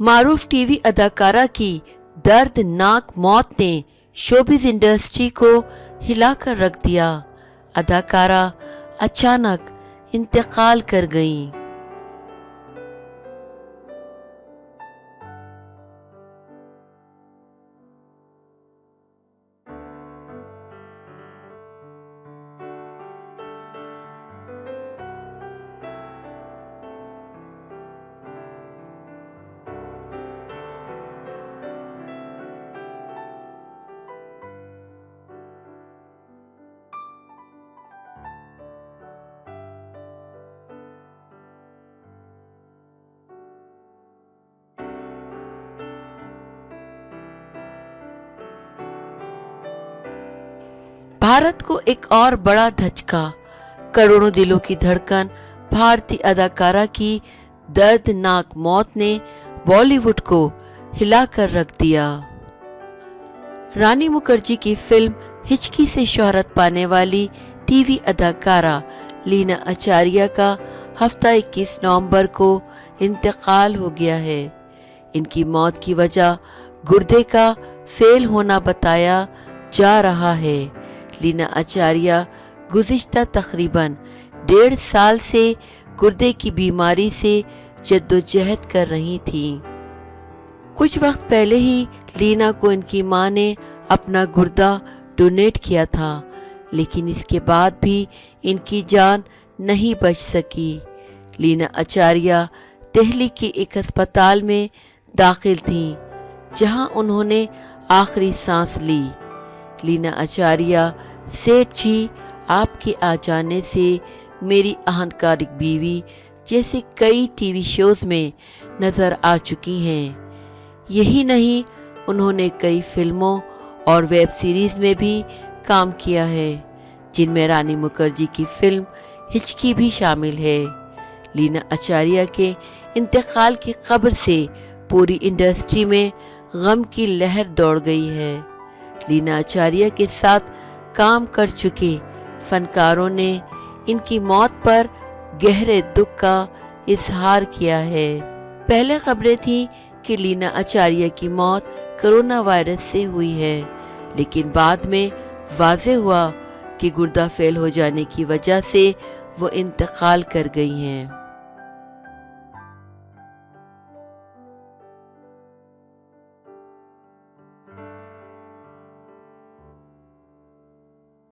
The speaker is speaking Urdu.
معروف ٹی وی اداکارہ کی دردناک موت نے شوبز انڈسٹری کو ہلا کر رکھ دیا۔ اداکارہ اچانک انتقال کر گئیں۔ بھارت کو ایک اور بڑا دھچکا۔ کروڑوں دلوں کی دھڑکن بھارتی اداکارہ کی دردناک موت نے بالی ووڈ کو ہلا کر رکھ دیا۔ رانی مکھرجی کی فلم ہچکی سے شہرت پانے والی ٹی وی اداکارہ لینا اچاریہ کا ہفتہ 21 نومبر کو انتقال ہو گیا ہے۔ ان کی موت کی وجہ گردے کا فیل ہونا بتایا جا رہا ہے۔ لینا اچاریہ گزشتہ تقریباً 1.5 سال سے گردے کی بیماری سے جدوجہد کر رہی تھیں۔ کچھ وقت پہلے ہی لینا کو ان کی ماں نے اپنا گردہ ڈونیٹ کیا تھا، لیکن اس کے بعد بھی ان کی جان نہیں بچ سکی۔ لینا اچاریہ دہلی کے ایک ہسپتال میں داخل تھیں، جہاں انہوں نے آخری سانس لی۔ لینا اچاریہ سیٹھ جی، آپ کے آ جانے سے میری اہنکارک بیوی جیسے کئی ٹی وی شوز میں نظر آ چکی ہیں۔ یہی نہیں، انہوں نے کئی فلموں اور ویب سیریز میں بھی کام کیا ہے، جن میں رانی مکھرجی کی فلم ہچکی بھی شامل ہے۔ لینا اچاریہ کے انتقال کی خبر سے پوری انڈسٹری میں غم کی لہر دوڑ گئی ہے۔ لینا اچاریہ کے ساتھ کام کر چکے فنکاروں نے ان کی موت پر گہرے دکھ کا اظہار کیا ہے۔ پہلے خبریں تھیں کہ لینا اچاریہ کی موت کرونا وائرس سے ہوئی ہے، لیکن بعد میں واضح ہوا کہ گردہ فیل ہو جانے کی وجہ سے وہ انتقال کر گئی ہیں۔